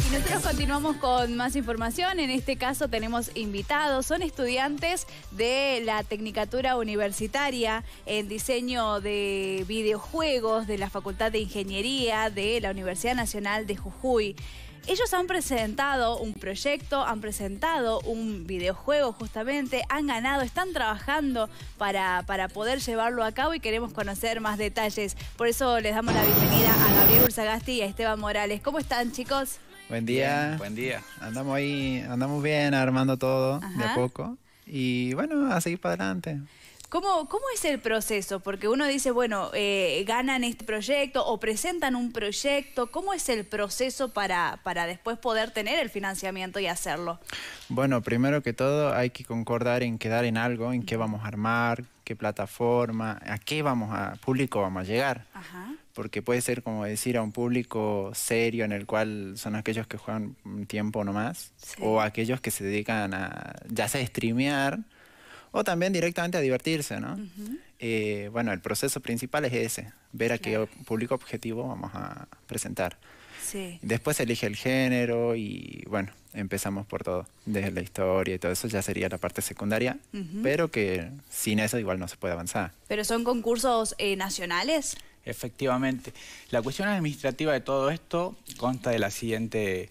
Y nosotros continuamos con más información. En este caso tenemos invitados. Son estudiantes de la Tecnicatura Universitaria en Diseño de Videojuegos de la Facultad de Ingeniería de la Universidad Nacional de Jujuy. Ellos han presentado un proyecto, han presentado un videojuego justamente, han ganado, están trabajando para poder llevarlo a cabo y queremos conocer más detalles. Por eso les damos la bienvenida a Gabriel Urzagasti y a Esteban Morales. ¿Cómo están, chicos? Buen día. Bien, buen día. Andamos ahí, andamos bien armando todo. Ajá. De a poco. Y bueno, a seguir para adelante. ¿Cómo es el proceso? Porque uno dice, bueno, ganan este proyecto o presentan un proyecto. ¿Cómo es el proceso para después poder tener el financiamiento y hacerlo? Bueno, primero que todo hay que concordar en quedar en algo, en qué vamos a armar, qué plataforma, a qué público vamos a llegar. Ajá. Porque puede ser, como decir, a un público serio en el cual son aquellos que juegan un tiempo nomás, Sí. o aquellos que se dedican a, ya sea a streamear, o también directamente a divertirse, ¿no? Bueno, el proceso principal es ese, ver a qué público objetivo vamos a presentar. Sí. Después se elige el género y, bueno, empezamos por todo, desde la historia y todo eso ya sería la parte secundaria, pero que sin eso igual no se puede avanzar. ¿Pero son concursos nacionales? Efectivamente. La cuestión administrativa de todo esto consta de la siguiente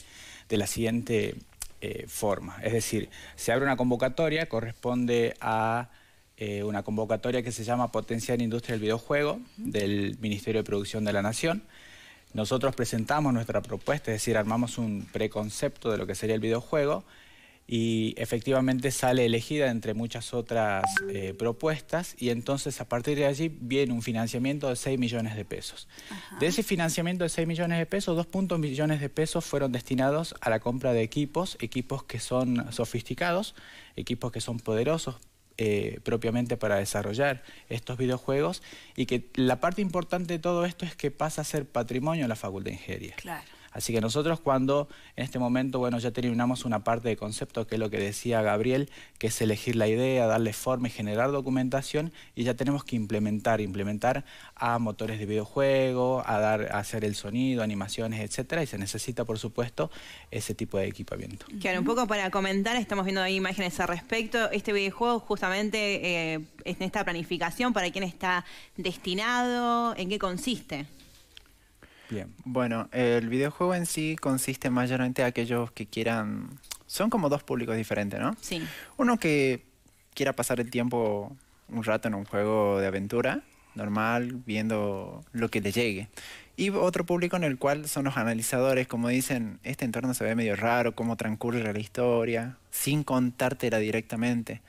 forma. Es decir, se abre una convocatoria, corresponde a una convocatoria que se llama Potenciar Industria del Videojuego del Ministerio de Producción de la Nación. Nosotros presentamos nuestra propuesta, es decir, armamos un preconcepto de lo que sería el videojuego y efectivamente sale elegida entre muchas otras propuestas y entonces a partir de allí viene un financiamiento de 6 millones de pesos. Ajá. De ese financiamiento de 6 millones de pesos, 2 millones de pesos fueron destinados a la compra de equipos que son sofisticados, equipos que son poderosos, propiamente para desarrollar estos videojuegos y que la parte importante de todo esto es que pasa a ser patrimonio de la Facultad de Ingeniería. Claro. Así que nosotros cuando en este momento, bueno, ya terminamos una parte de concepto que es lo que decía Gabriel, que es elegir la idea, darle forma y generar documentación y ya tenemos que implementar a motores de videojuego, a hacer el sonido, animaciones, etcétera, y se necesita por supuesto ese tipo de equipamiento. Claro, un poco para comentar, estamos viendo ahí imágenes al respecto. Este videojuego justamente en esta planificación, ¿para quién está destinado? ¿En qué consiste? Bien. Bueno, el videojuego en sí consiste mayormente en aquellos que quieran... Son como dos públicos diferentes, ¿no? Sí. Uno que quiera pasar el tiempo un rato en un juego de aventura, normal, viendo lo que le llegue. Y otro público en el cual son los analizadores, como dicen, este entorno se ve medio raro, cómo transcurre la historia, sin contártela directamente.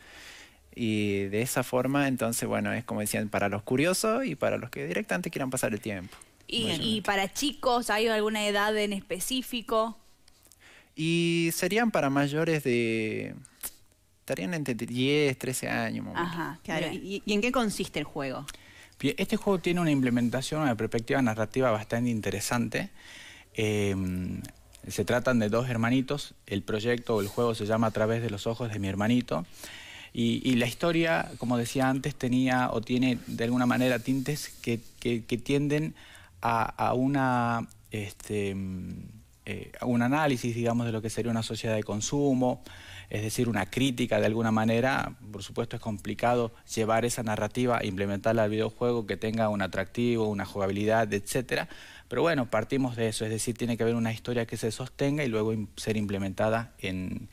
Y de esa forma, entonces, bueno, es como decían, para los curiosos y para los que directamente quieran pasar el tiempo. ¿Y para chicos hay alguna edad en específico? Y serían para mayores de... Estarían entre 10, 13 años. Ajá, claro. ¿Y en qué consiste el juego? Bien, este juego tiene una implementación, una perspectiva narrativa bastante interesante. Se tratan de dos hermanitos. El proyecto o el juego se llama A través de los ojos de mi hermanito. Y la historia, como decía antes, tenía o tiene de alguna manera tintes que tienden a un análisis, digamos, de lo que sería una sociedad de consumo, es decir, una crítica de alguna manera. Por supuesto es complicado llevar esa narrativa e implementarla al videojuego que tenga un atractivo, una jugabilidad, etcétera. Pero bueno, partimos de eso, es decir, tiene que haber una historia que se sostenga y luego ser implementada en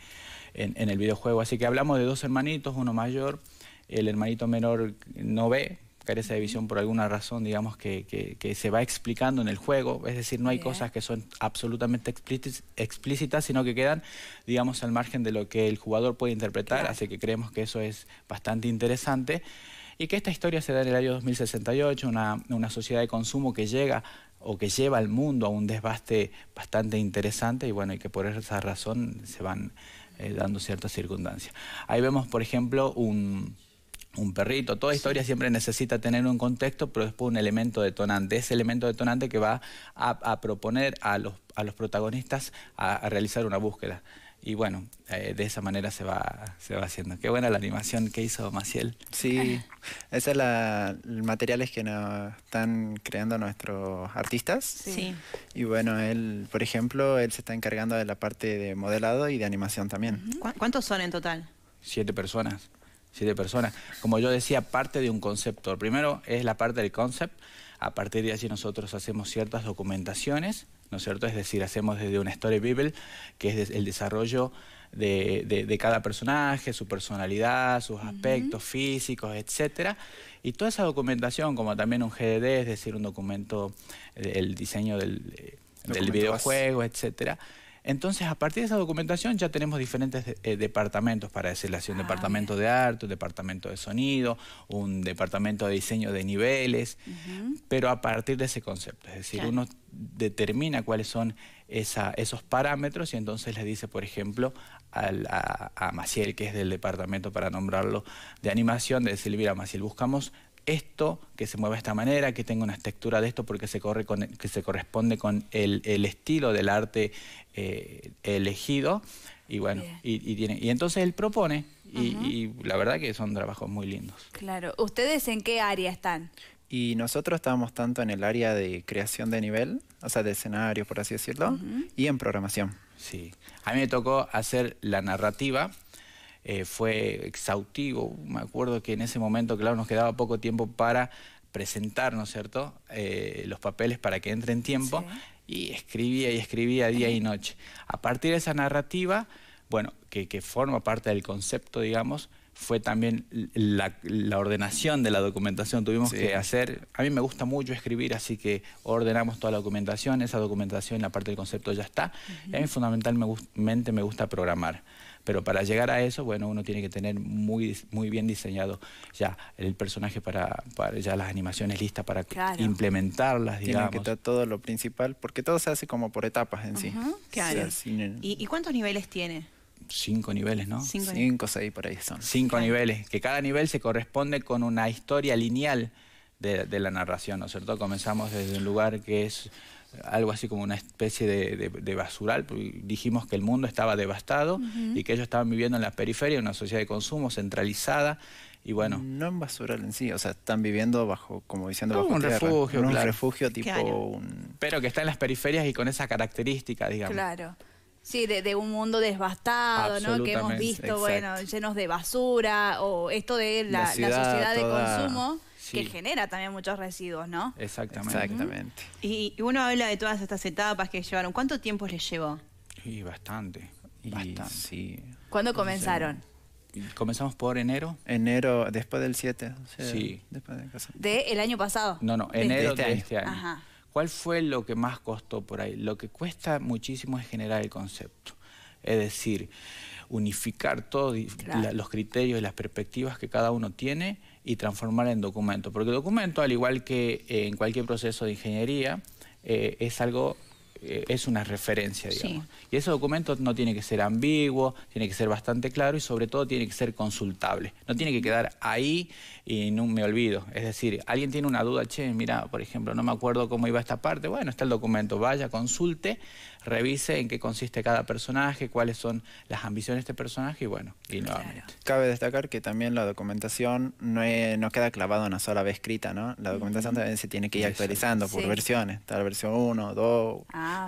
el videojuego. Así que hablamos de dos hermanitos, uno mayor, el hermanito menor no ve, carece de visión por alguna razón, digamos, que se va explicando en el juego. Es decir, no hay cosas que son absolutamente explícitas, sino que quedan, digamos, al margen de lo que el jugador puede interpretar. Claro. Así que creemos que eso es bastante interesante. Y que esta historia se da en el año 2068, una sociedad de consumo que llega o que lleva al mundo a un desbaste bastante interesante y bueno, y que por esa razón se van dando ciertas circunstancias. Ahí vemos, por ejemplo, un un perrito. Toda historia siempre necesita tener un contexto, pero después un elemento detonante. Ese elemento detonante que va a proponer a los protagonistas a realizar una búsqueda. Y bueno, de esa manera se va haciendo. Qué buena la animación que hizo Maciel. Sí, ese es el materiales que nos están creando nuestros artistas. Sí. Y bueno, él, por ejemplo, él se está encargando de la parte de modelado y de animación también. ¿Cuántos son en total? 7 personas. 7 personas. Como yo decía, parte de un concepto. El primero es la parte del concept. A partir de allí nosotros hacemos ciertas documentaciones, ¿no es cierto? Es decir, hacemos desde una story bible, que es el desarrollo de cada personaje, su personalidad, sus aspectos físicos, etcétera. Y toda esa documentación, como también un GDD, es decir, un documento, el diseño del videojuego, etcétera. Entonces, a partir de esa documentación ya tenemos diferentes departamentos, para decirlo así, un departamento de arte, un departamento de sonido, un departamento de diseño de niveles, pero a partir de ese concepto. Es decir, uno determina cuáles son esos parámetros y entonces le dice, por ejemplo, a Maciel, que es del departamento, para nombrarlo, de animación, de decirle, mira, Maciel, buscamos esto, que se mueva de esta manera, que tenga una textura de esto, porque se corresponde con el estilo del arte elegido. Y bueno, y entonces él propone, y la verdad que son trabajos muy lindos. Claro. ¿Ustedes en qué área están? Y nosotros estamos tanto en el área de creación de nivel, o sea, de escenarios, por así decirlo, y en programación. Sí. A mí me tocó hacer la narrativa. Fue exhaustivo. Me acuerdo que en ese momento, claro, nos quedaba poco tiempo para presentar, ¿no es cierto?, los papeles para que entre en tiempo, y escribía día y noche. A partir de esa narrativa, bueno, que forma parte del concepto, digamos, fue también la ordenación de la documentación. Tuvimos que hacer, a mí me gusta mucho escribir, así que ordenamos toda la documentación. Esa documentación, la parte del concepto ya está. Y a mí fundamentalmente me gusta programar. Pero para llegar a eso, bueno, uno tiene que tener muy bien diseñado ya el personaje para ya las animaciones listas para implementarlas, digamos. Tiene que estar todo lo principal, porque todo se hace como por etapas en sí. Claro. O sea, ¿Y cuántos niveles tiene? 5 niveles, ¿no? 5 o 6 por ahí son. 5 niveles, que cada nivel se corresponde con una historia lineal de la narración, ¿no es cierto? Comenzamos desde un lugar que es algo así como una especie de basural. Dijimos que el mundo estaba devastado y que ellos estaban viviendo en la periferia, en una sociedad de consumo centralizada. Y bueno, no en basural en sí, o sea, están viviendo bajo, como diciendo, bajo un tierra. refugio, un refugio tipo pero que está en las periferias y con esa característica, digamos. Claro. Sí, de un mundo devastado, ¿no? Que hemos visto, bueno, llenos de basura, o esto de la sociedad de consumo, que genera también muchos residuos, ¿no? Exactamente. Y uno habla de todas estas etapas que llevaron. ¿Cuánto tiempo les llevó? Y bastante. Sí. ¿Cuándo comenzaron? Comenzamos por enero. Enero, después del 7. O sea, sí. Después de casa. ¿Del año pasado? No, enero de este año. Ajá. ¿Cuál fue lo que más costó por ahí? Lo que cuesta muchísimo es generar el concepto. Es decir, unificar todos los criterios y las perspectivas que cada uno tiene y transformar en documento. Porque el documento, al igual que en cualquier proceso de ingeniería, es algo... es una referencia, digamos. Y ese documento no tiene que ser ambiguo, tiene que ser bastante claro y sobre todo tiene que ser consultable. No tiene que quedar ahí y no me olvido. Es decir, alguien tiene una duda, che, mira, por ejemplo, no me acuerdo cómo iba esta parte. Bueno, está el documento, vaya, consulte, revise en qué consiste cada personaje, cuáles son las ambiciones de este personaje y bueno, y nuevamente. Cabe destacar que también la documentación no queda clavada una sola vez escrita, ¿no? La documentación también se tiene que ir actualizando por versiones. Está la versión 1, 2,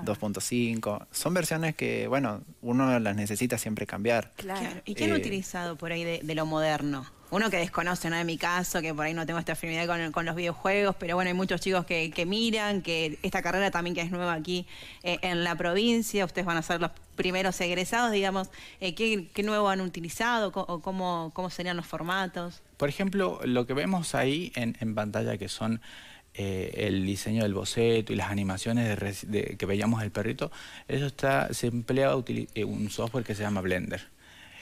2.5. Son versiones que, bueno, uno las necesita siempre cambiar. Claro. ¿Y qué han utilizado por ahí de lo moderno? Uno que desconoce, ¿no? En mi caso, que por ahí no tengo esta afinidad con los videojuegos, pero bueno, hay muchos chicos que miran, que esta carrera también que es nueva aquí en la provincia, ustedes van a ser los primeros egresados, digamos, ¿qué nuevo han utilizado o cómo serían los formatos? Por ejemplo, lo que vemos ahí en pantalla, que son el diseño del boceto y las animaciones que veíamos del perrito, eso se emplea un software que se llama Blender.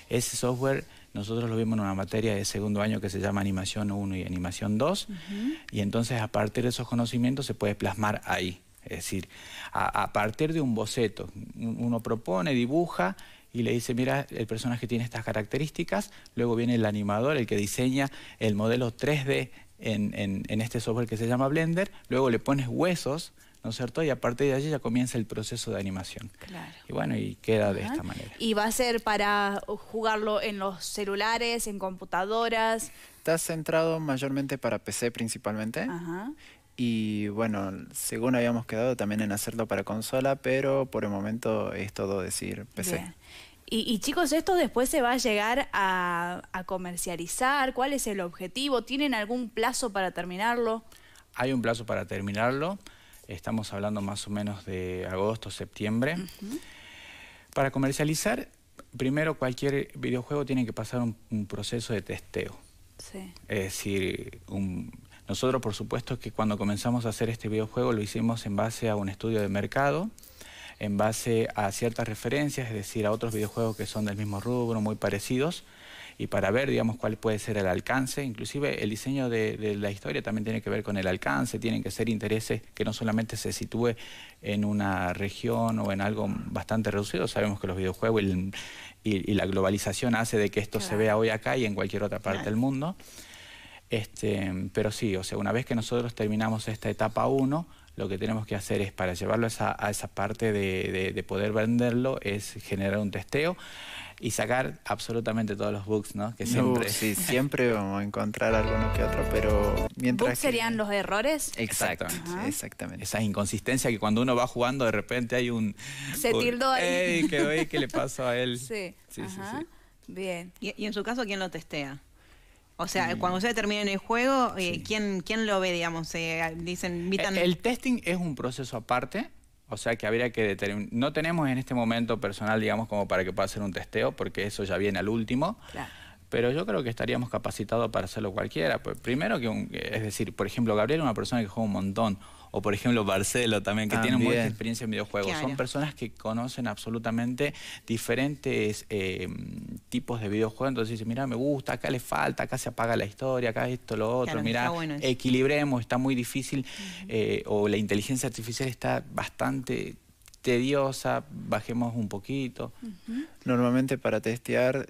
Ese software nosotros lo vimos en una materia de segundo año que se llama Animación 1 y Animación 2, y entonces a partir de esos conocimientos se puede plasmar ahí. Es decir, a partir de un boceto, uno propone, dibuja, y le dice, mira, el personaje tiene estas características, luego viene el animador, el que diseña el modelo 3D en este software que se llama Blender, luego le pones huesos, ¿no es cierto? Y a partir de allí ya comienza el proceso de animación. Claro. Y bueno, y queda de esta manera. ¿Y va a ser para jugarlo en los celulares, en computadoras? Está centrado mayormente para PC principalmente. Ajá. Y bueno, según habíamos quedado también en hacerlo para consola, pero por el momento es todo decir PC. Bien. Y chicos, ¿esto después se va a llegar a comercializar? ¿Cuál es el objetivo? ¿Tienen algún plazo para terminarlo? Hay un plazo para terminarlo. Estamos hablando más o menos de agosto, septiembre. Para comercializar, primero cualquier videojuego tiene que pasar un proceso de testeo. Sí. Es decir, nosotros por supuesto que cuando comenzamos a hacer este videojuego lo hicimos en base a un estudio de mercado, en base a ciertas referencias, es decir, a otros videojuegos que son del mismo rubro, muy parecidos, y para ver, digamos, cuál puede ser el alcance. Inclusive el diseño de la historia también tiene que ver con el alcance, tienen que ser intereses que no solamente se sitúe en una región o en algo bastante reducido. Sabemos que los videojuegos y la globalización hace de que esto se vea hoy acá y en cualquier otra parte del mundo. Pero sí, o sea, una vez que nosotros terminamos esta etapa 1, lo que tenemos que hacer es, para llevarlo a esa parte de poder venderlo, es generar un testeo y sacar absolutamente todos los bugs, ¿no? Que siempre... Sí, siempre vamos a encontrar alguno que otro, pero mientras ¿Bugs serían los errores? Exacto, Exactamente. exactamente. Esa inconsistencia que cuando uno va jugando de repente hay Se tildó ahí. ¡Ey! ¿Qué le pasó a él? Sí. Sí, Ajá. sí. Bien. Y en su caso, ¿quién lo testea? O sea, cuando ustedes terminen el juego, ¿quién lo ve, digamos? Invitan... El testing es un proceso aparte, o sea que habría que determinar. No tenemos en este momento personal, digamos, como para que pueda hacer un testeo, porque eso ya viene al último. Claro. Pero yo creo que estaríamos capacitados para hacerlo cualquiera. Pues primero es decir, por ejemplo, Gabriel es una persona que juega un montón. O por ejemplo, Barcelo también, que tiene mucha experiencia en videojuegos. Claro. Son personas que conocen absolutamente diferentes tipos de videojuegos. Entonces dicen, mira, me gusta, acá le falta, acá se apaga la historia, acá esto, lo otro. Claro, Mira, bueno equilibremos, está muy difícil. O la inteligencia artificial está bastante tediosa, bajemos un poquito. Normalmente para testear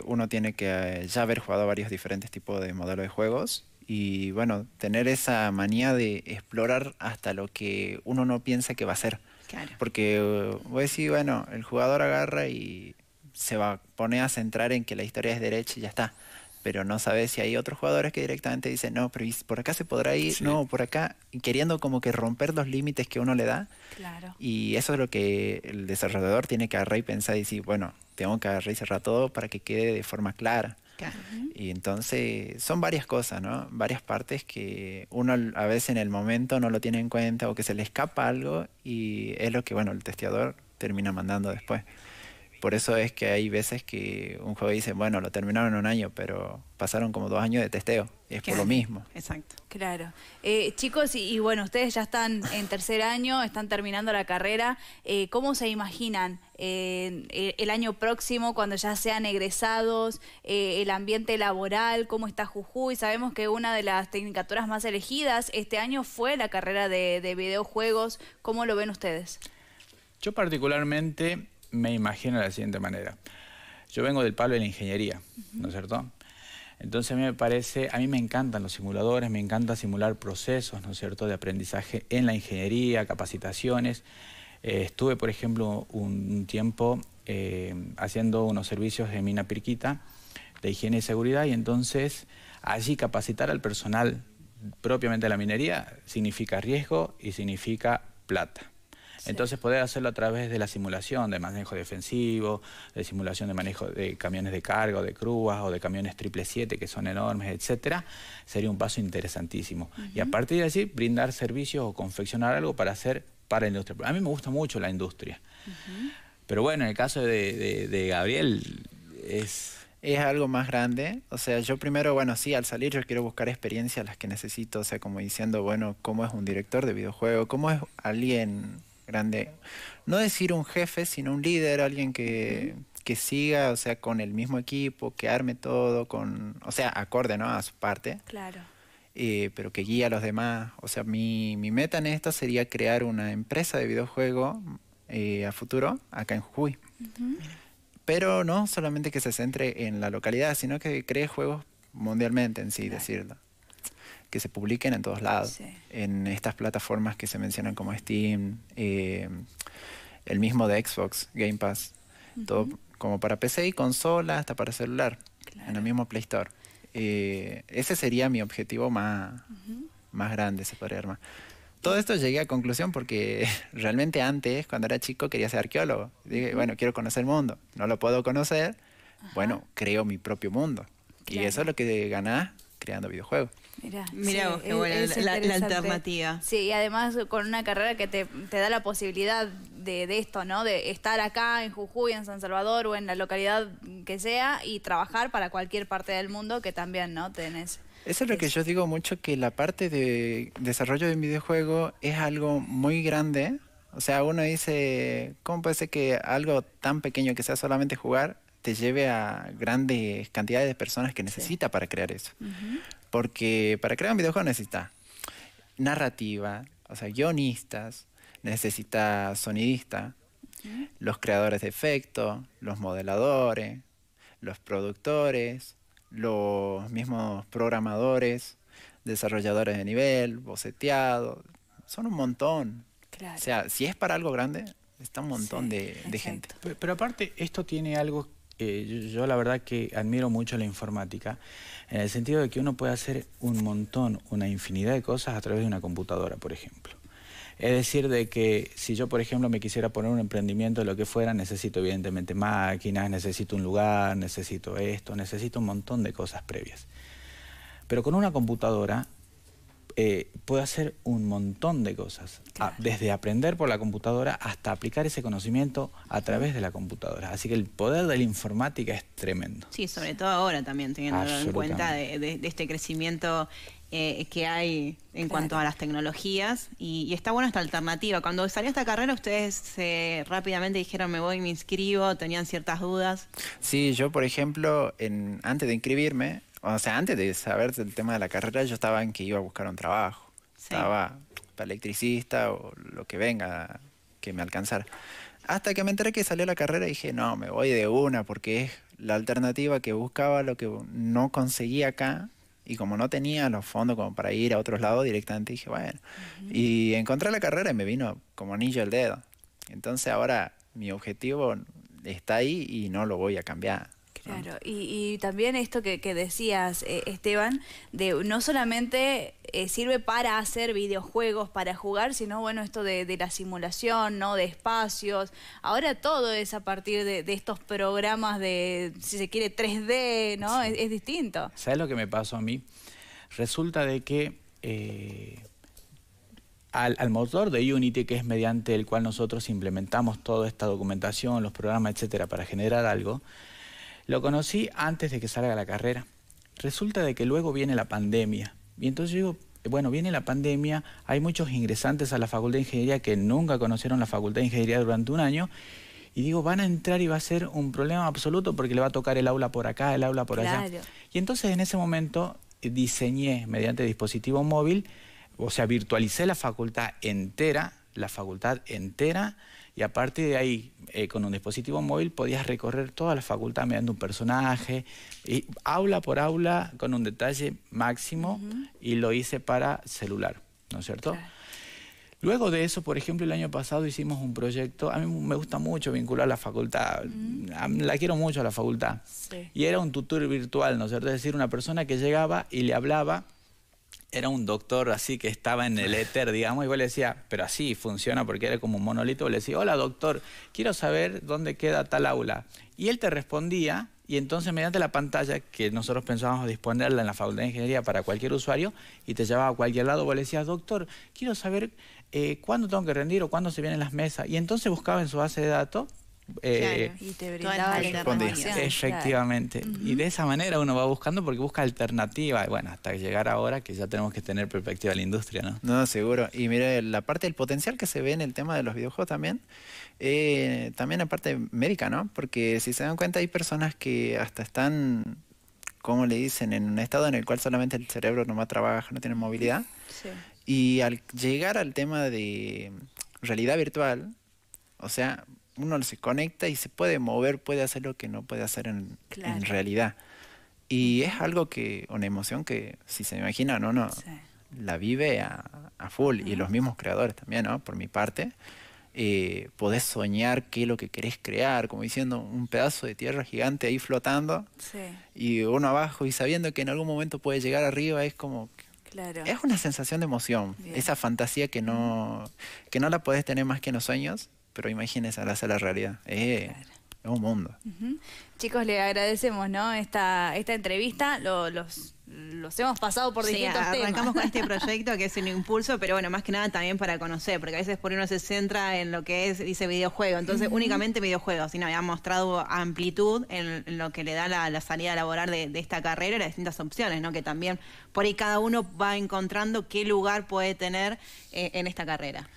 uno tiene que ya haber jugado varios diferentes tipos de modelos de juegos y bueno, tener esa manía de explorar hasta lo que uno no piensa que va a ser. Claro. Porque voy a decir, bueno, el jugador agarra y se va a poner a centrar en que la historia es derecha y ya está. Pero no sabes si hay otros jugadores que directamente dicen, no, pero por acá se podrá ir, no, por acá, y queriendo como que romper los límites que uno le da. Claro. Y eso es lo que el desarrollador tiene que agarrar y pensar y decir, bueno, tengo que agarrar y cerrar todo para que quede de forma clara. Claro. Y entonces son varias cosas, ¿no? Varias partes que uno a veces en el momento no lo tiene en cuenta o que se le escapa algo y es lo que, bueno, el testeador termina mandando después. Por eso es que hay veces que un juego dice, bueno, lo terminaron en un año, pero pasaron como 2 años de testeo. Y es por lo mismo. Exacto. Claro. Chicos, y bueno, ustedes ya están en tercer año, están terminando la carrera. ¿Cómo se imaginan el año próximo, cuando ya sean egresados, el ambiente laboral, cómo está Jujuy? Sabemos que una de las tecnicaturas más elegidas este año fue la carrera de videojuegos. ¿Cómo lo ven ustedes? Yo particularmente me imagino de la siguiente manera. Yo vengo del palo de la ingeniería, ¿no es cierto? Entonces a mí me encantan los simuladores, me encanta simular procesos, ¿no es cierto?, de aprendizaje en la ingeniería, capacitaciones. Estuve, por ejemplo, un tiempo haciendo unos servicios en Mina Pirquita de higiene y seguridad, y entonces allí capacitar al personal propiamente de la minería significa riesgo y significa plata. Entonces poder hacerlo a través de la simulación de manejo defensivo, de simulación de manejo de camiones de carga o de grúas o de camiones 777 que son enormes, etcétera, sería un paso interesantísimo. Y a partir de allí brindar servicios o confeccionar algo para hacer para la industria. A mí me gusta mucho la industria. Pero bueno, en el caso de Gabriel es algo más grande. O sea, yo primero, bueno, sí, al salir yo quiero buscar experiencias las que necesito. O sea, como diciendo, bueno, cómo es un director de videojuego, cómo es alguien grande, no decir un jefe, sino un líder, alguien que siga, o sea, con el mismo equipo, que arme todo, o sea, acorde, ¿no?, a su parte. Claro. Pero que guíe a los demás. O sea, mi meta en esto sería crear una empresa de videojuego a futuro acá en Jujuy. pero no solamente que se centre en la localidad, sino que cree juegos mundialmente en sí, Claro. decirlo. Que se publiquen en todos lados, Sí. en estas plataformas que se mencionan como Steam, el mismo de Xbox, Game Pass, todo como para PC y consola, hasta para celular, Claro. en el mismo Play Store. Ese sería mi objetivo más grande, se podría armar. Todo esto llegué a conclusión porque realmente antes, cuando era chico, quería ser arqueólogo. Dije, bueno, quiero conocer el mundo. No lo puedo conocer, bueno, creo mi propio mundo. Y Claro. eso es lo que ganás creando videojuegos. Mirá vos, qué buena la interesante. alternativa. Sí, y además con una carrera que te da la posibilidad de esto, ¿no? De estar acá en Jujuy, en San Salvador o en la localidad que sea y trabajar para cualquier parte del mundo que también, ¿no? Tenés. Eso es lo que yo digo mucho, que la parte de desarrollo de un videojuego es algo muy grande. O sea, uno dice, ¿cómo puede ser que algo tan pequeño que sea solamente jugar te lleve a grandes cantidades de personas que necesita para crear eso? Porque para crear un videojuego necesita narrativa, o sea, guionistas, necesita sonidista, los creadores de efectos, los modeladores, los productores, los mismos programadores, desarrolladores de nivel, boceteado, son un montón. Claro. O sea, si es para algo grande, está un montón Sí, de gente. exacto. Pero aparte, esto tiene algo, yo la verdad que admiro mucho la informática, en el sentido de que uno puede hacer un montón, una infinidad de cosas a través de una computadora, por ejemplo. Es decir, de que si yo, por ejemplo, me quisiera poner un emprendimiento de lo que fuera, necesito evidentemente máquinas, necesito un lugar, necesito esto, necesito un montón de cosas previas. Pero con una computadora puedo hacer un montón de cosas, Claro. desde aprender por la computadora hasta aplicar ese conocimiento a través de la computadora. Así que el poder de la informática es tremendo. Sí, sobre todo ahora también, teniendo en cuenta Absolutamente. de este crecimiento que hay en cuanto Claro. a las tecnologías. Y está buena esta alternativa. Cuando salió esta carrera, ustedes rápidamente dijeron, me voy, me inscribo, tenían ciertas dudas. Sí, yo por ejemplo, antes de inscribirme, o sea, antes de saber del tema de la carrera, yo estaba en que iba a buscar un trabajo. Sí. Estaba para electricista o lo que venga que me alcanzara. Hasta que me enteré que salió la carrera y dije, no, me voy de una porque es la alternativa que buscaba, lo que no conseguía acá. Y como no tenía los fondos como para ir a otros lados directamente, dije, bueno. Y encontré la carrera y me vino como anillo al dedo. Entonces ahora mi objetivo está ahí y no lo voy a cambiar. Claro, y también esto que decías, Esteban, de no solamente sirve para hacer videojuegos, para jugar, sino bueno, esto de la simulación, ¿no? De espacios. Ahora todo es a partir de estos programas de, si se quiere, 3D, ¿no? Sí. Es distinto. ¿Sabes lo que me pasó a mí? Resulta de que al motor de Unity, que es mediante el cual nosotros implementamos toda esta documentación, los programas, etcétera, para generar algo, lo conocí antes de que salga la carrera. Resulta de que luego viene la pandemia. Y entonces yo digo, bueno, viene la pandemia, hay muchos ingresantes a la Facultad de Ingeniería que nunca conocieron la Facultad de Ingeniería durante un año. Y digo, van a entrar y va a ser un problema absoluto porque le va a tocar el aula por acá, el aula por allá. Claro. Y entonces en ese momento diseñé mediante dispositivo móvil, o sea, virtualicé la facultad entera, y a partir de ahí, con un dispositivo móvil, podías recorrer toda la facultad mediante un personaje, y aula por aula, con un detalle máximo, y lo hice para celular, ¿no es cierto? Claro. Luego de eso, por ejemplo, el año pasado hicimos un proyecto, a mí me gusta mucho vincular la facultad, la quiero mucho a la facultad, Sí. y era un tutor virtual, ¿no es cierto? Es decir, una persona que llegaba y le hablaba, era un doctor así que estaba en el éter, digamos, y vos le decías, pero así funciona porque era como un monolito, vos le decías, hola doctor, quiero saber dónde queda tal aula. Y él te respondía, y entonces mediante la pantalla, que nosotros pensábamos disponerla en la Facultad de Ingeniería para cualquier usuario, y te llevaba a cualquier lado, vos le decías, doctor, quiero saber cuándo tengo que rendir o cuándo se vienen las mesas. Y entonces buscaba en su base de datos. Claro. Y te Todas brindaba las la alternativas. información. Efectivamente. Y de esa manera uno va buscando porque busca alternativas. Y bueno, hasta llegar ahora que ya tenemos que tener perspectiva de la industria, ¿no? No, seguro. Y mire, la parte del potencial que se ve en el tema de los videojuegos también la parte médica, ¿no? Porque si se dan cuenta hay personas que hasta están, como le dicen, en un estado en el cual solamente el cerebro no trabaja, no tiene movilidad. Sí. Y al llegar al tema de realidad virtual, o sea, uno se conecta y se puede mover, puede hacer lo que no puede hacer en realidad. Y es algo que, una emoción que, si se imaginan, uno la vive a full. Y los mismos creadores también, ¿no? Por mi parte, podés soñar qué es lo que querés crear, como diciendo un pedazo de tierra gigante ahí flotando, y uno abajo, y sabiendo que en algún momento puede llegar arriba, es como... Es una sensación de emoción, esa fantasía que no la podés tener más que en los sueños, pero imagínense al hacer la realidad. Es un mundo. Chicos, le agradecemos, ¿no? Esta entrevista, los hemos pasado por distintos temas. Arrancamos con este proyecto que es un impulso, pero bueno, más que nada también para conocer, porque a veces por uno se centra en lo que dice videojuego, entonces únicamente videojuegos, sino había mostrado amplitud en lo que le da la salida laboral de esta carrera y las distintas opciones, ¿no? Que también por ahí cada uno va encontrando qué lugar puede tener en esta carrera.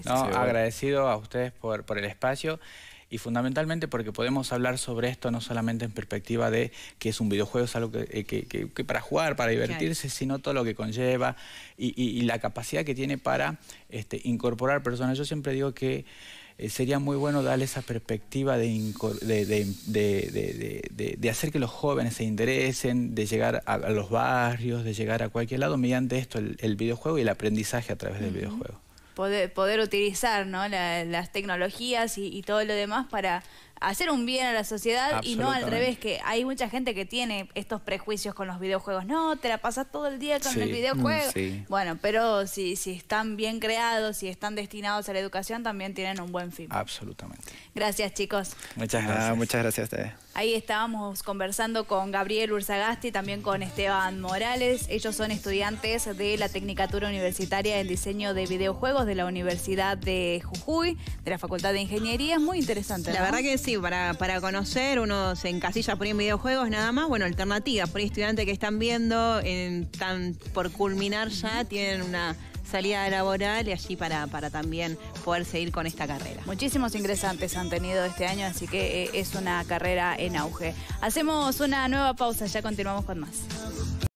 No, agradecido a ustedes por el espacio. Y fundamentalmente porque podemos hablar sobre esto no solamente en perspectiva de que es un videojuego, es algo que para jugar, para divertirse, sino todo lo que conlleva y la capacidad que tiene para incorporar personas. Yo siempre digo que sería muy bueno darle esa perspectiva de hacer que los jóvenes se interesen, de llegar a los barrios, de llegar a cualquier lado mediante esto, el videojuego y el aprendizaje a través del videojuego. Poder utilizar, ¿no? las tecnologías y todo lo demás para hacer un bien a la sociedad y no al revés, que hay mucha gente que tiene estos prejuicios con los videojuegos. No, te la pasas todo el día con el videojuego. Bueno, pero si están bien creados, si están destinados a la educación, también tienen un buen fin. Absolutamente. Gracias, chicos. Muchas gracias. Muchas gracias a ustedes. Ahí estábamos conversando con Gabriel Urzagasti, también con Esteban Morales. Ellos son estudiantes de la Tecnicatura Universitaria en Diseño de Videojuegos de la Universidad de Jujuy, de la Facultad de Ingeniería. Es muy interesante, ¿no? La verdad que sí, para conocer, uno se encasilla por ahí en videojuegos nada más. Bueno, alternativas, por ahí estudiantes que están viendo, están por culminar ya, tienen una salida laboral y allí para también poder seguir con esta carrera. Muchísimos ingresantes han tenido este año, así que es una carrera en auge. Hacemos una nueva pausa, ya continuamos con más.